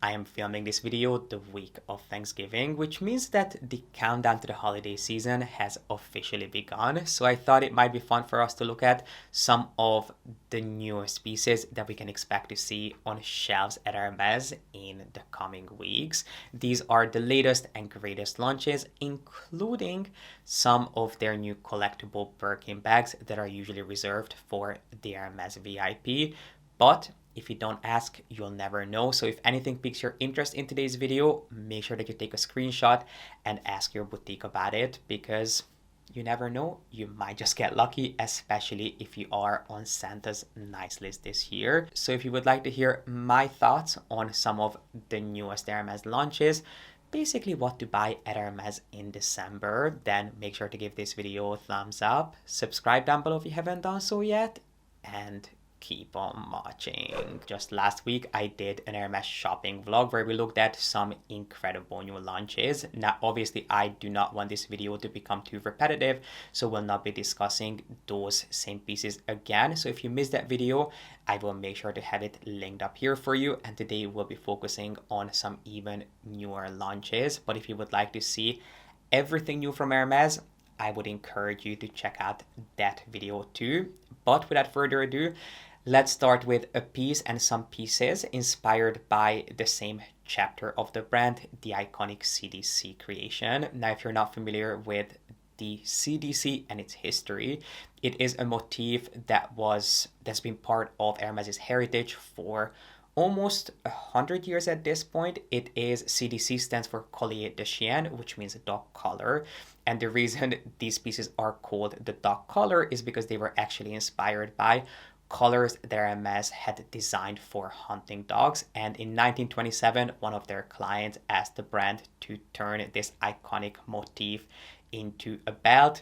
I am filming this video the week of Thanksgiving, which means that the countdown to the holiday season has officially begun. So I thought it might be fun for us to look at some of the newest pieces that we can expect to see on shelves at Hermes in the coming weeks. These are the latest and greatest launches, including some of their new collectible Birkin bags that are usually reserved for the Hermes VIP. But if you don't ask, you'll never know. So if anything piques your interest in today's video, make sure that you take a screenshot and ask your boutique about it, because you never know, you might just get lucky, especially if you are on Santa's nice list this year. So if you would like to hear my thoughts on some of the newest Hermes launches, basically what to buy at Hermes in December, then make sure to give this video a thumbs up, subscribe down below if you haven't done so yet, and keep on watching. Just last week I did an Hermes shopping vlog where we looked at some incredible new launches. Now obviously I do not want this video to become too repetitive, so we'll not be discussing those same pieces again. So if you missed that video, I will make sure to have it linked up here for you, and today we'll be focusing on some even newer launches. But if you would like to see everything new from Hermes, I would encourage you to check out that video too. But without further ado, let's start with a piece and some pieces inspired by the same chapter of the brand, the iconic CDC creation. Now, if you're not familiar with the CDC and its history, it is a motif that's been part of Hermes's heritage for almost 100 years at this point. It is CDC stands for Collier de Chien, which means dog collar. And the reason these pieces are called the dog collar is because they were actually inspired by collars that Hermes had designed for hunting dogs. And in 1927, one of their clients asked the brand to turn this iconic motif into a belt,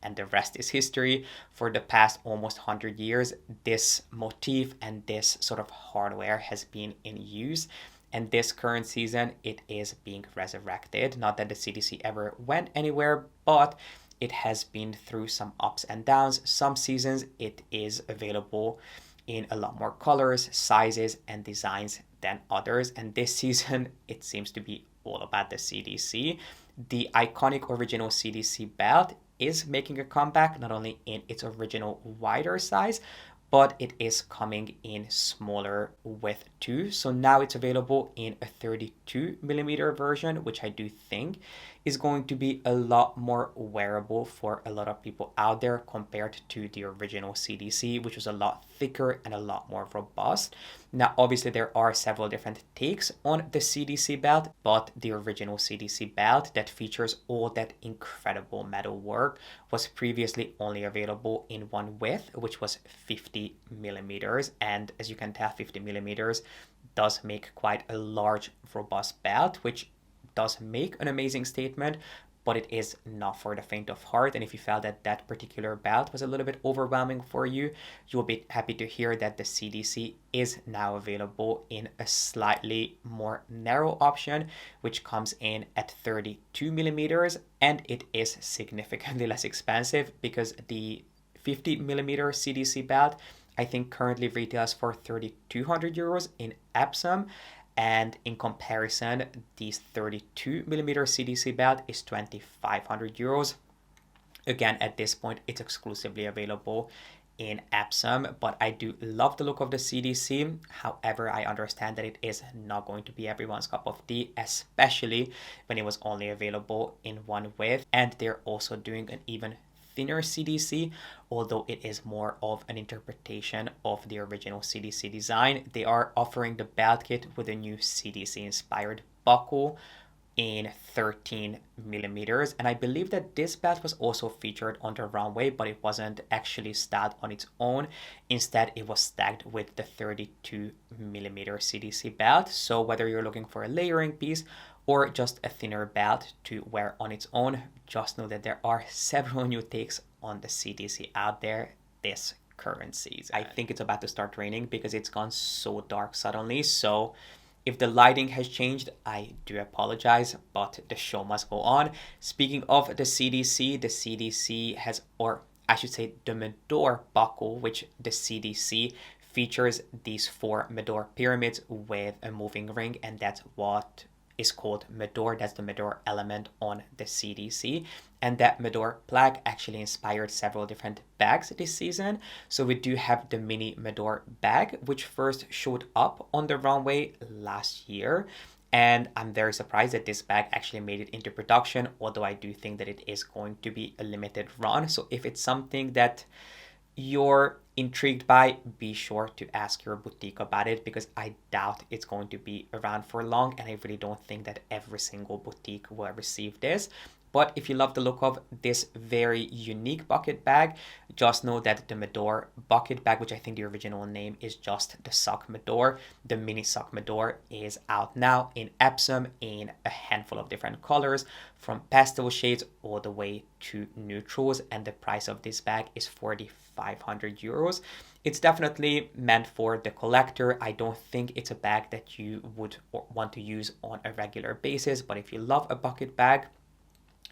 and the rest is history. For the past almost 100 years, this motif and this sort of hardware has been in use. And this current season, it is being resurrected. Not that the CDC ever went anywhere, but it has been through some ups and downs. Some seasons it is available in a lot more colors, sizes, and designs than others. And this season, it seems to be all about the CDC. The iconic original CDC belt is making a comeback, not only in its original wider size, but it is coming in smaller width too. So now it's available in a 32mm version, which I do think is going to be a lot more wearable for a lot of people out there compared to the original CDC, which was a lot thicker and a lot more robust. Now, obviously, there are several different takes on the CDC belt, but the original CDC belt that features all that incredible metal work was previously only available in one width, which was 50mm. And as you can tell, 50mm does make quite a large, robust belt, which does make an amazing statement, but it is not for the faint of heart. And if you felt that that particular belt was a little bit overwhelming for you, you'll be happy to hear that the CDC is now available in a slightly more narrow option, which comes in at 32mm, and it is significantly less expensive because the 50mm CDC belt, I think, currently retails for 3,200 euros in Epsom. And in comparison, this 32mm CDC belt is 2,500 euros. Again, at this point, it's exclusively available in Epsom, but I do love the look of the CDC. However, I understand that it is not going to be everyone's cup of tea, especially when it was only available in one width. And they're also doing an even thinner CDC, although it is more of an interpretation of the original CDC design. They are offering the belt kit with a new CDC inspired buckle in 13mm, and I believe that this belt was also featured on the runway, but it wasn't actually styled on its own. Instead, it was stacked with the 32mm CDC belt. So whether you're looking for a layering piece or just a thinner belt to wear on its own, just know that there are several new takes on the CDC out there this current season. I think it's about to start raining because it's gone so dark suddenly. So if the lighting has changed, I do apologize, but the show must go on. Speaking of the CDC has, or I should say the Medor buckle, which the CDC features these 4 Medor pyramids with a moving ring, and that's what is called Medor. That's the Medor element on the CDC. And that Medor plaque actually inspired several different bags this season. So we do have the mini Medor bag, which first showed up on the runway last year. And I'm very surprised that this bag actually made it into production, although I do think that it is going to be a limited run. So if it's something that you're intrigued by, be sure to ask your boutique about it, because I doubt it's going to be around for long, and I really don't think that every single boutique will receive this. But if you love the look of this very unique bucket bag, just know that the Medor bucket bag, which I think the original name is just the Sock Medor, the mini Sock Medor, is out now in Epsom in a handful of different colors, from pastel shades all the way to neutrals, and the price of this bag is 4,500 euros. It's definitely meant for the collector. I don't think it's a bag that you would want to use on a regular basis, but if you love a bucket bag,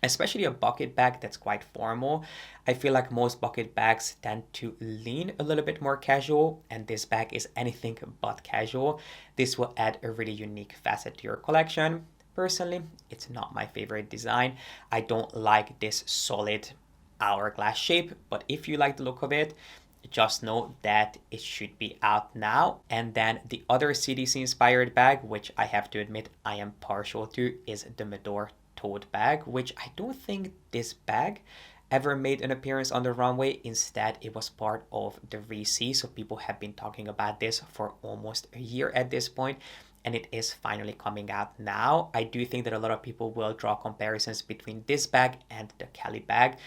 especially a bucket bag that's quite formal, I feel like most bucket bags tend to lean a little bit more casual, and this bag is anything but casual. This will add a really unique facet to your collection. Personally, it's not my favorite design. I don't like this solid hourglass shape, but if you like the look of it, just know that it should be out now. And then the other CDC inspired bag, which I have to admit I am partial to, is the Medor tote bag, which I don't think this bag ever made an appearance on the runway. Instead, it was part of the Reese, so people have been talking about this for almost a year at this point, and it is finally coming out now. I do think that a lot of people will draw comparisons between this bag and the Kelly bag,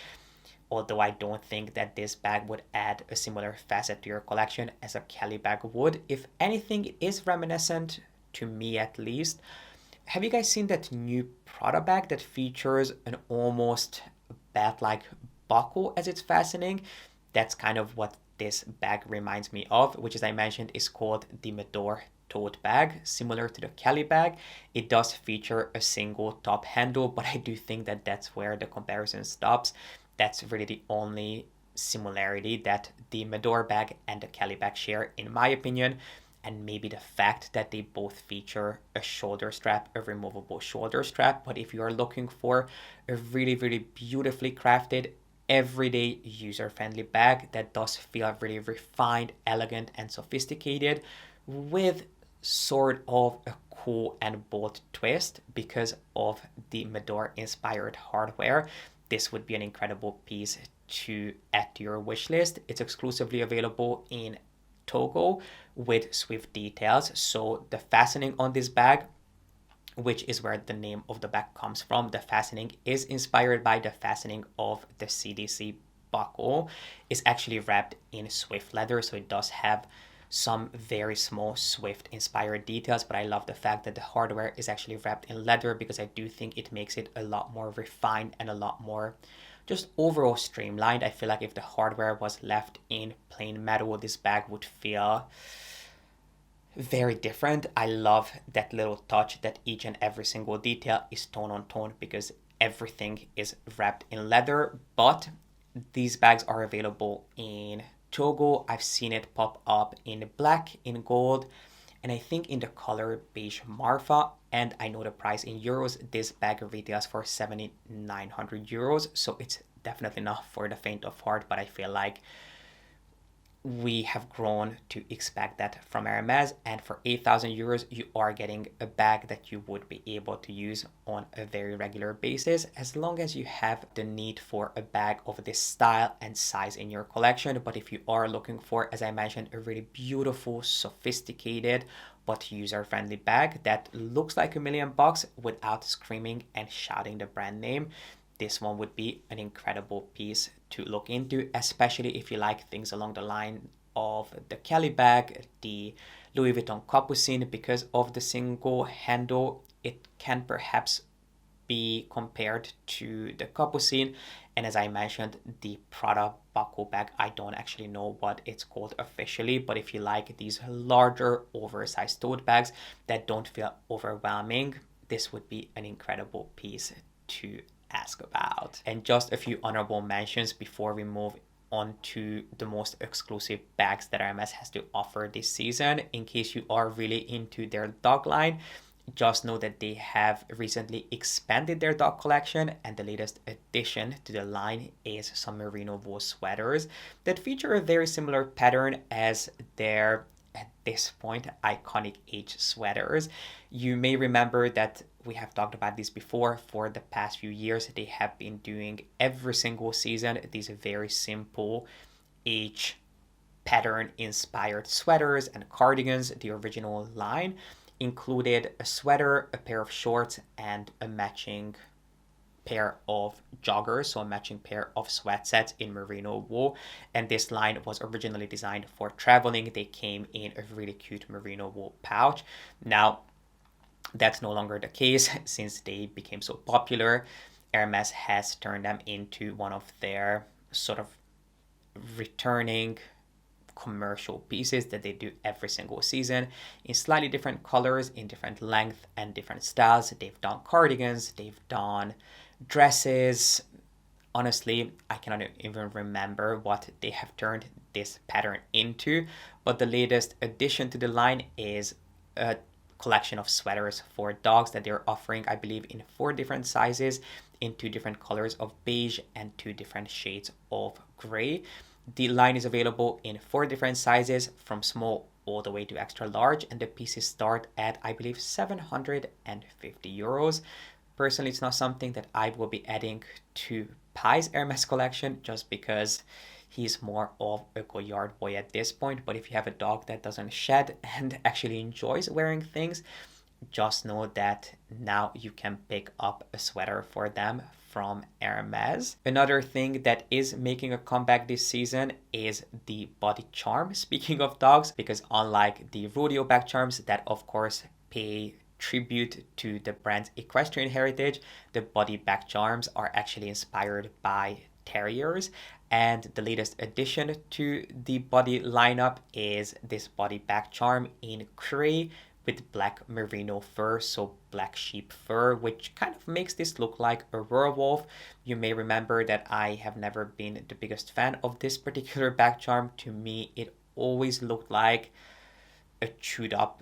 although I don't think that this bag would add a similar facet to your collection as a Kelly bag would. If anything, it is reminiscent, to me at least. Have you guys seen that new Prada bag that features an almost bat-like buckle as its fastening? That's kind of what this bag reminds me of, which, as I mentioned, is called the Medor tote bag, similar to the Kelly bag. It does feature a single top handle, but I do think that that's where the comparison stops. That's really the only similarity that the Medor bag and the Kelly bag share, in my opinion. And maybe the fact that they both feature a shoulder strap, a removable shoulder strap. But if you are looking for a really, really beautifully crafted, everyday user-friendly bag that does feel really refined, elegant, and sophisticated, with sort of a cool and bold twist because of the Medor inspired hardware, this would be an incredible piece to add to your wish list. It's exclusively available in Togo with Swift details. So the fastening on this bag, which is where the name of the bag comes from, the fastening is inspired by the fastening of the CDC buckle, is actually wrapped in Swift leather. So it does have some very small Swift inspired details, but I love the fact that the hardware is actually wrapped in leather, because I do think it makes it a lot more refined and a lot more just overall streamlined. I feel like if the hardware was left in plain metal, this bag would feel very different. I love that little touch that each and every single detail is tone on tone, because everything is wrapped in leather. But these bags are available in Togo. I've seen it pop up in black, in gold, and I think in the color beige Marfa. And I know the price in euros. This bag retails for 7,900 euros. So it's definitely not for the faint of heart, but I feel like we have grown to expect that from Hermes, and for 8,000 euros you are getting a bag that you would be able to use on a very regular basis, as long as you have the need for a bag of this style and size in your collection. But if you are looking for, as I mentioned, a really beautiful, sophisticated but user-friendly bag that looks like $1,000,000 without screaming and shouting the brand name, this one would be an incredible piece to look into, especially if you like things along the line of the Kelly bag, the Louis Vuitton Capucine. Because of the single handle, it can perhaps be compared to the Capucine. And as I mentioned, the Prada buckle bag, I don't actually know what it's called officially, but if you like these larger, oversized tote bags that don't feel overwhelming, this would be an incredible piece to ask about. And just a few honorable mentions before we move onto the most exclusive bags that Hermes has to offer this season. In case you are really into their dog line, just know that they have recently expanded their dog collection, and the latest addition to the line is some merino wool sweaters that feature a very similar pattern as their, at this point, iconic H sweaters. You may remember that we have talked about this before. For the past few years, they have been doing every single season these very simple H pattern inspired sweaters and cardigans. The original line included a sweater, a pair of shorts, and a matching pair of joggers, so a matching pair of sweat sets in merino wool. And this line was originally designed for traveling. They came in a really cute merino wool pouch. Now, that's no longer the case since they became so popular. Hermes has turned them into one of their sort of returning commercial pieces that they do every single season in slightly different colors, in different length and different styles. They've done cardigans, they've done dresses. Honestly, I cannot even remember what they have turned this pattern into, but the latest addition to the line is a collection of sweaters for dogs that they're offering, I believe, in 4 different sizes, in 2 different colors of beige and 2 different shades of gray. The line is available in 4 different sizes, from small all the way to extra large, and the pieces start at, I believe, 750 euros. Personally, it's not something that I will be adding to Pi's Hermes collection, just because he's more of a Goyard boy at this point. But if you have a dog that doesn't shed and actually enjoys wearing things, just know that now you can pick up a sweater for them from Hermes. Another thing that is making a comeback this season is the body charm. Speaking of dogs, because unlike the rodeo back charms that of course pay tribute to the brand's equestrian heritage, the body back charms are actually inspired by terriers. And the latest addition to the body lineup is this body back charm in gray with black merino fur, so black sheep fur, which kind of makes this look like a werewolf. You may remember that I have never been the biggest fan of this particular back charm. To me, it always looked like a chewed up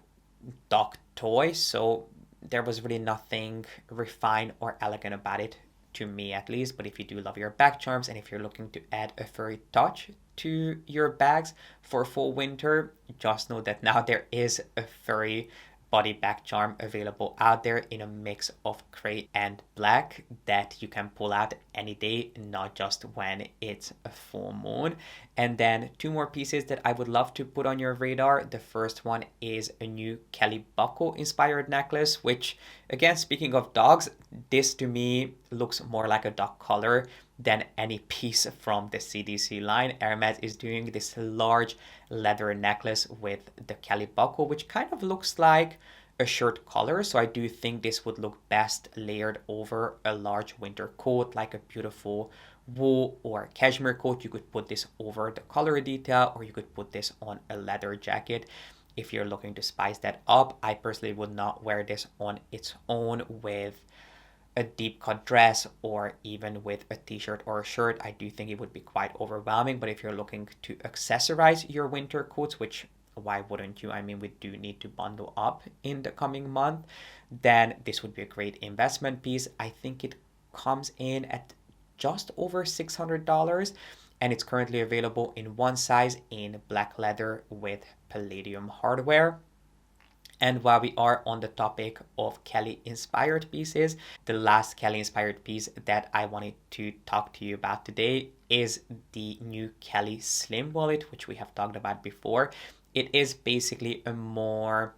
dog toy, so there was really nothing refined or elegant about it, to me at least. But if you do love your back charms, and if you're looking to add a furry touch to your bags for full winter, just know that now there is a furry body back charm available out there in a mix of gray and black that you can pull out any day, not just when it's a full moon. And then 2 more pieces that I would love to put on your radar. The first one is a new Kelly buckle inspired necklace, which, again, speaking of dogs, this to me looks more like a dog collar than any piece from the CDC line. Hermes is doing this large leather necklace with the Kelly buckle, which kind of looks like a shirt collar. So I do think this would look best layered over a large winter coat, like a beautiful wool or cashmere coat. You could put this over the collar detail, or you could put this on a leather jacket if you're looking to spice that up. I personally would not wear this on its own with a deep cut dress or even with a t-shirt or a shirt. I do think it would be quite overwhelming. But if you're looking to accessorize your winter coats, which why wouldn't you? I mean, we do need to bundle up in the coming month, then this would be a great investment piece. I think it comes in at just over $600, and it's currently available in 1 size in black leather with palladium hardware. And while we are on the topic of Kelly inspired pieces, the last Kelly inspired piece that I wanted to talk to you about today is the new Kelly Slim wallet, which we have talked about before. It is basically a more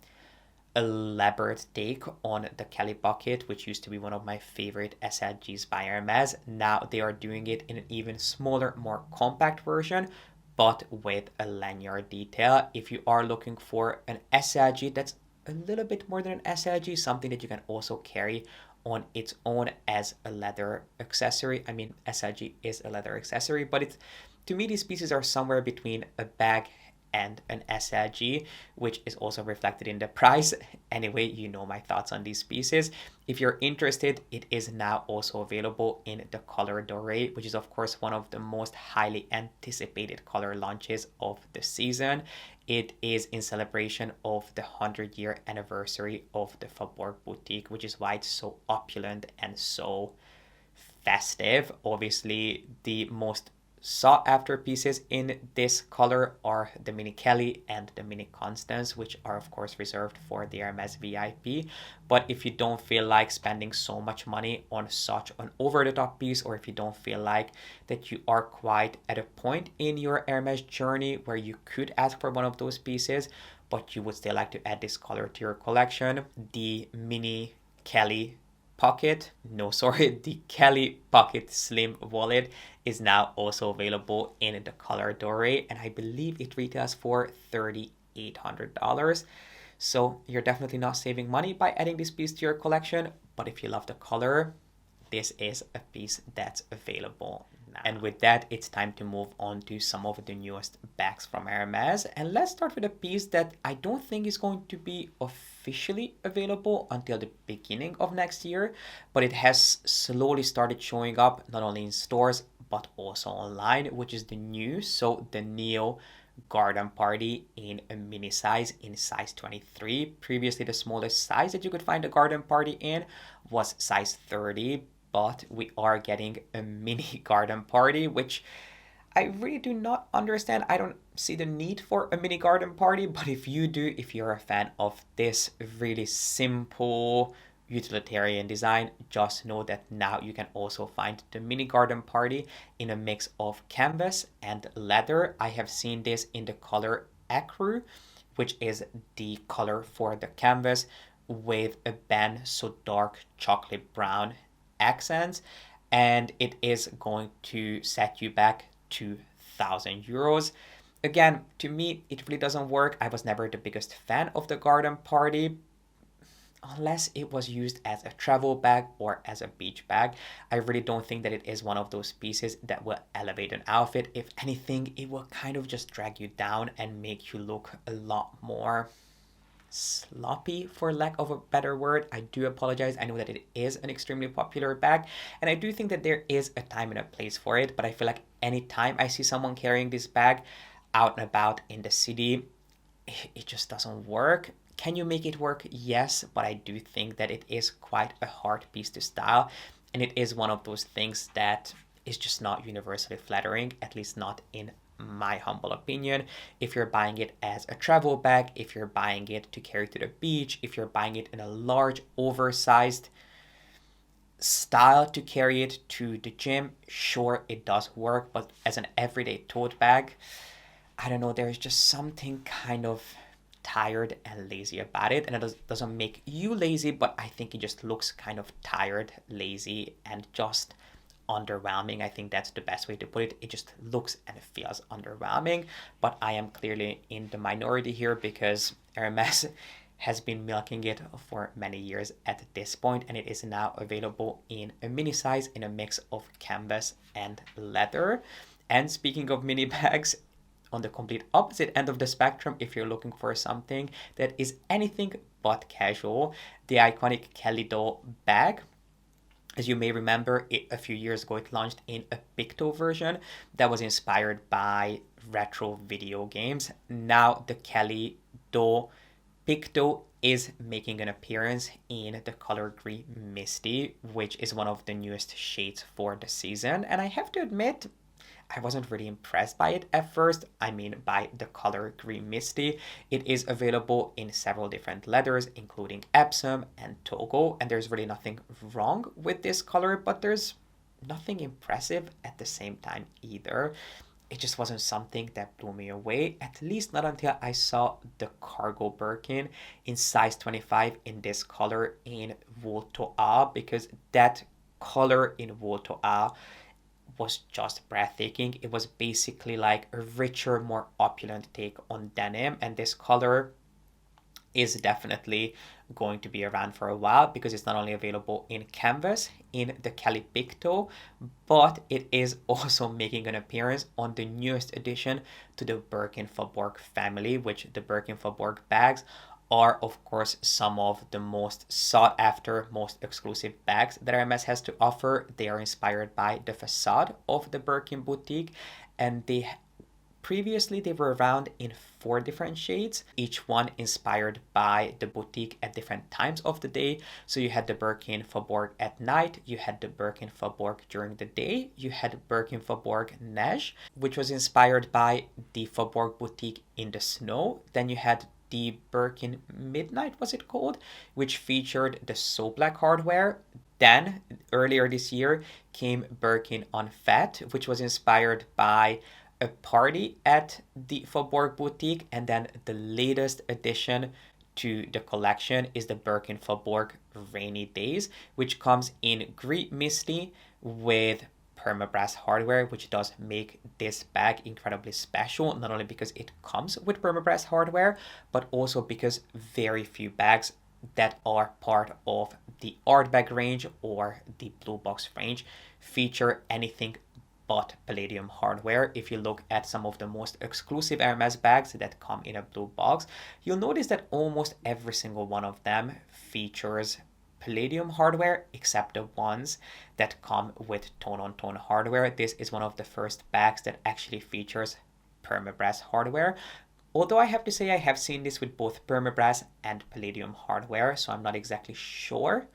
elaborate take on the Kelly bucket, which used to be one of my favorite SLGs by Hermes. Now they are doing it in an even smaller, more compact version, but with a lanyard detail. If you are looking for an SLG that's a little bit more than an SLG, something that you can also carry on its own as a leather accessory. I mean, SLG is a leather accessory, but it's, to me, these pieces are somewhere between a bag and an SLG, which is also reflected in the price. Anyway, you know my thoughts on these pieces. If you're interested, it is now also available in the color Doré, which is of course one of the most highly anticipated color launches of the season. It is in celebration of the 100-year anniversary of the Faubourg boutique, which is why it's so opulent and so festive. Obviously, the most sought after pieces in this color are the Mini Kelly and the Mini Constance, which are of course reserved for the Hermes VIP. But if you don't feel like spending so much money on such an over-the-top piece, or if you don't feel like that you are quite at a point in your Hermes journey where you could ask for one of those pieces, but you would still like to add this color to your collection, the Mini Kelly pocket, no, sorry, the Kelly Pocket Slim wallet is now also available in the color Doré, and I believe it retails for $3,800. So you're definitely not saving money by adding this piece to your collection, but if you love the color, this is a piece that's available now. And with that, it's time to move on to some of the newest bags from Hermes. And let's start with a piece that I don't think is going to be officially available until the beginning of next year, but it has slowly started showing up not only in stores but also online, which is the new, so the Neo Garden Party in a mini size, in size 23. Previously, the smallest size that you could find a garden party in was size 30, but we are getting a mini garden party, which I really do not understand. I don't see the need for a mini garden party, but if you do, if you're a fan of this really simple utilitarian design, just know that now you can also find the mini garden party in a mix of canvas and leather. I have seen this in the color ecru, which is the color for the canvas, with a band so dark chocolate brown accents, and it is going to set you back 2,000 euros. Again, to me, it really doesn't work. I was never the biggest fan of the garden party, unless it was used as a travel bag or as a beach bag. I really don't think that it is one of those pieces that will elevate an outfit. If anything, it will kind of just drag you down and make you look a lot more sloppy, for lack of a better word. I do apologize. I know that it is an extremely popular bag, and I do think that there is a time and a place for it, but I feel like anytime I see someone carrying this bag out and about in the city, it just doesn't work. Can you make it work? Yes, but I do think that it is quite a hard piece to style, and it is one of those things that is just not universally flattering, at least not in my humble opinion. If you're buying it as a travel bag, if you're buying it to carry to the beach, if you're buying it in a large, oversized style to carry it to the gym, sure, it does work, but as an everyday tote bag, I don't know, there's just something kind of tired and lazy about it, and it doesn't make you lazy, but I think it just looks kind of tired, lazy, and just underwhelming. I think that's the best way to put it. It just looks and it feels underwhelming, but I am clearly in the minority here because Hermes has been milking it for many years at this point, and it is now available in a mini size in a mix of canvas and leather. And speaking of mini bags, on the complete opposite end of the spectrum, if you're looking for something that is anything but casual, the iconic Kelly doll bag. As you may remember, a few years ago it launched in a Picto version that was inspired by retro video games. Now the Kelly doll Picto is making an appearance in the color Green Misty, which is one of the newest shades for the season. And I have to admit, I wasn't really impressed by it at first. I mean, by the color Green Misty. It is available in several different leathers, including Epsom and Togo, and there's really nothing wrong with this color, but there's nothing impressive at the same time either. It just wasn't something that blew me away, at least not until I saw the cargo Birkin in size 25 in this color in Wool Toa, because that color in Wool Toa was just breathtaking. It was basically like a richer, more opulent take on denim, and this color is definitely going to be around for a while because it's not only available in canvas in the Cali Picto, but it is also making an appearance on the newest addition to the Birkin Faubourg family, which the Birkin Faubourg bags are of course some of the most sought after, most exclusive bags that Hermes has to offer. They are inspired by the facade of the Birkin boutique, and previously they were around in 4 different shades, each one inspired by the boutique at different times of the day. So you had the Birkin Faubourg at night, you had the Birkin Faubourg during the day, you had Birkin Faubourg Neige, which was inspired by the Faubourg boutique in the snow. Then you had the Birkin Midnight, was it called, which featured the So Black hardware. Then, earlier this year, came Birkin on Fat, which was inspired by a party at the Faubourg boutique. And then the latest addition to the collection is the Birkin Faubourg Rainy Days, which comes in Gris Misty with permabrass hardware, which does make this bag incredibly special, not only because it comes with permabrass hardware, but also because very few bags that are part of the art bag range or the blue box range feature anything but palladium hardware. If you look at some of the most exclusive Hermes bags that come in a blue box, you'll notice that almost every single one of them features palladium hardware, except the ones that come with tone-on-tone hardware. This is one of the first bags that actually features permabrass hardware. Although I have to say I have seen this with both permabrass and palladium hardware, so I'm not exactly sure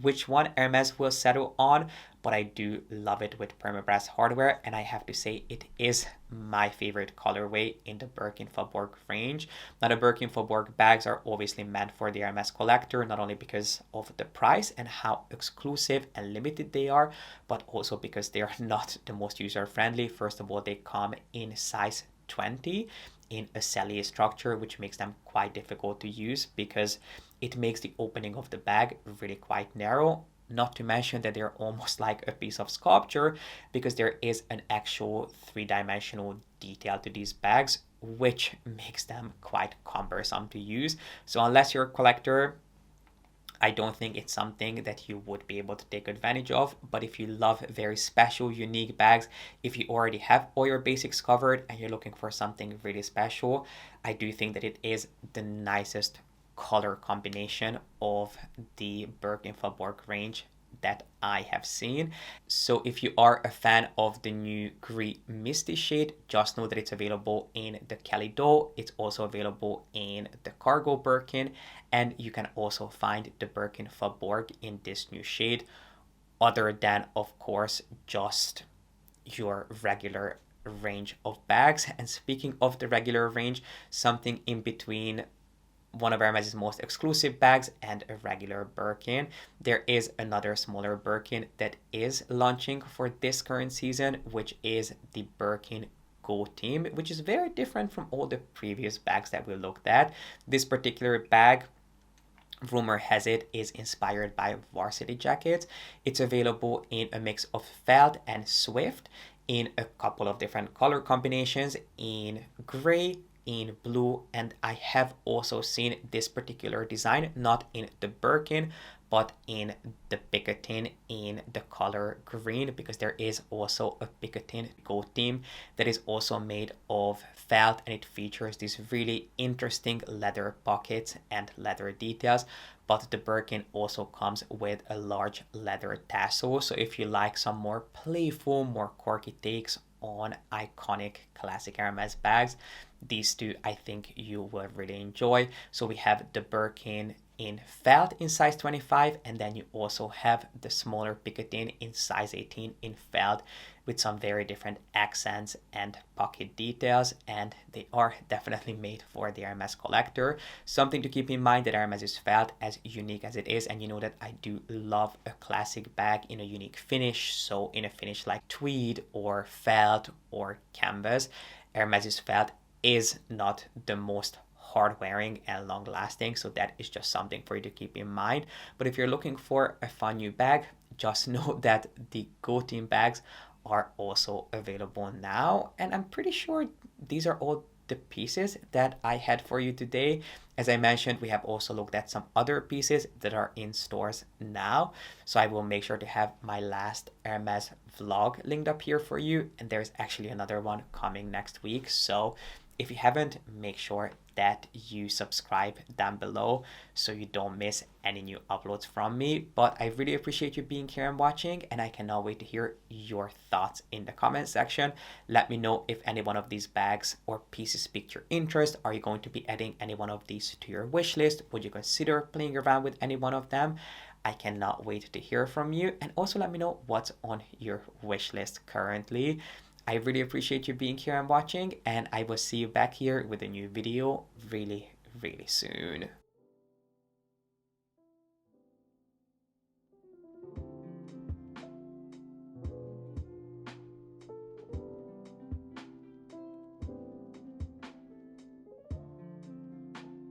which one Hermes will settle on, but I do love it with permabrass hardware, and I have to say it is my favorite colorway in the Birkin Faubourg range. Now, the Birkin Faubourg bags are obviously meant for the Hermes collector, not only because of the price and how exclusive and limited they are, but also because they are not the most user-friendly. First of all, they come in size 20 in a cellier structure, which makes them quite difficult to use because it makes the opening of the bag really quite narrow. Not to mention that they're almost like a piece of sculpture because there is an actual 3-dimensional detail to these bags, which makes them quite cumbersome to use. So unless you're a collector, I don't think it's something that you would be able to take advantage of. But if you love very special, unique bags, if you already have all your basics covered and you're looking for something really special, I do think that it is the nicest color combination of the Birkin Faubourg range that I have seen. So if you are a fan of the new Gris Misty shade, just know that it's available in the Calido. It's also available in the Cargo Birkin, and you can also find the Birkin Faubourg in this new shade, other than of course just your regular range of bags. And speaking of the regular range, something in between one of Hermes' most exclusive bags and a regular Birkin, there is another smaller Birkin that is launching for this current season, which is the Birkin Go Team, which is very different from all the previous bags that we looked at. This particular bag, rumor has it, is inspired by varsity jackets. It's available in a mix of felt and swift in a couple of different color combinations, in gray, in blue, and I have also seen this particular design not in the Birkin but in the Picotin in the color green, because there is also a Picotin Go Team that is also made of felt, and it features these really interesting leather pockets and leather details. But the Birkin also comes with a large leather tassel, so if you like some more playful, more quirky takes on iconic classic Hermes bags, these two I think you will really enjoy. So we have the Birkin in felt in size 25, and then you also have the smaller Picotin in size 18 in felt, with some very different accents and pocket details, and they are definitely made for the Hermes collector. Something to keep in mind that Hermes is felt, as unique as it is, and you know that I do love a classic bag in a unique finish, so in a finish like tweed or felt or canvas, Hermes felt is not the most hard wearing and long lasting, so that is just something for you to keep in mind. But if you're looking for a fun new bag, just know that the Go Team bags are also available now, and I'm pretty sure these are all the pieces that I had for you today. As I mentioned, we have also looked at some other pieces that are in stores now. So I will make sure to have my last Hermes vlog linked up here for you. And there's actually another one coming next week. So if you haven't, make sure that you subscribe down below so you don't miss any new uploads from me. But I really appreciate you being here and watching, and I cannot wait to hear your thoughts in the comment section. Let me know if any one of these bags or pieces piqued your interest. Are you going to be adding any one of these to your wish list? Would you consider playing around with any one of them? I cannot wait to hear from you, and also let me know what's on your wish list currently. I really appreciate you being here and watching, and I will see you back here with a new video really, really soon.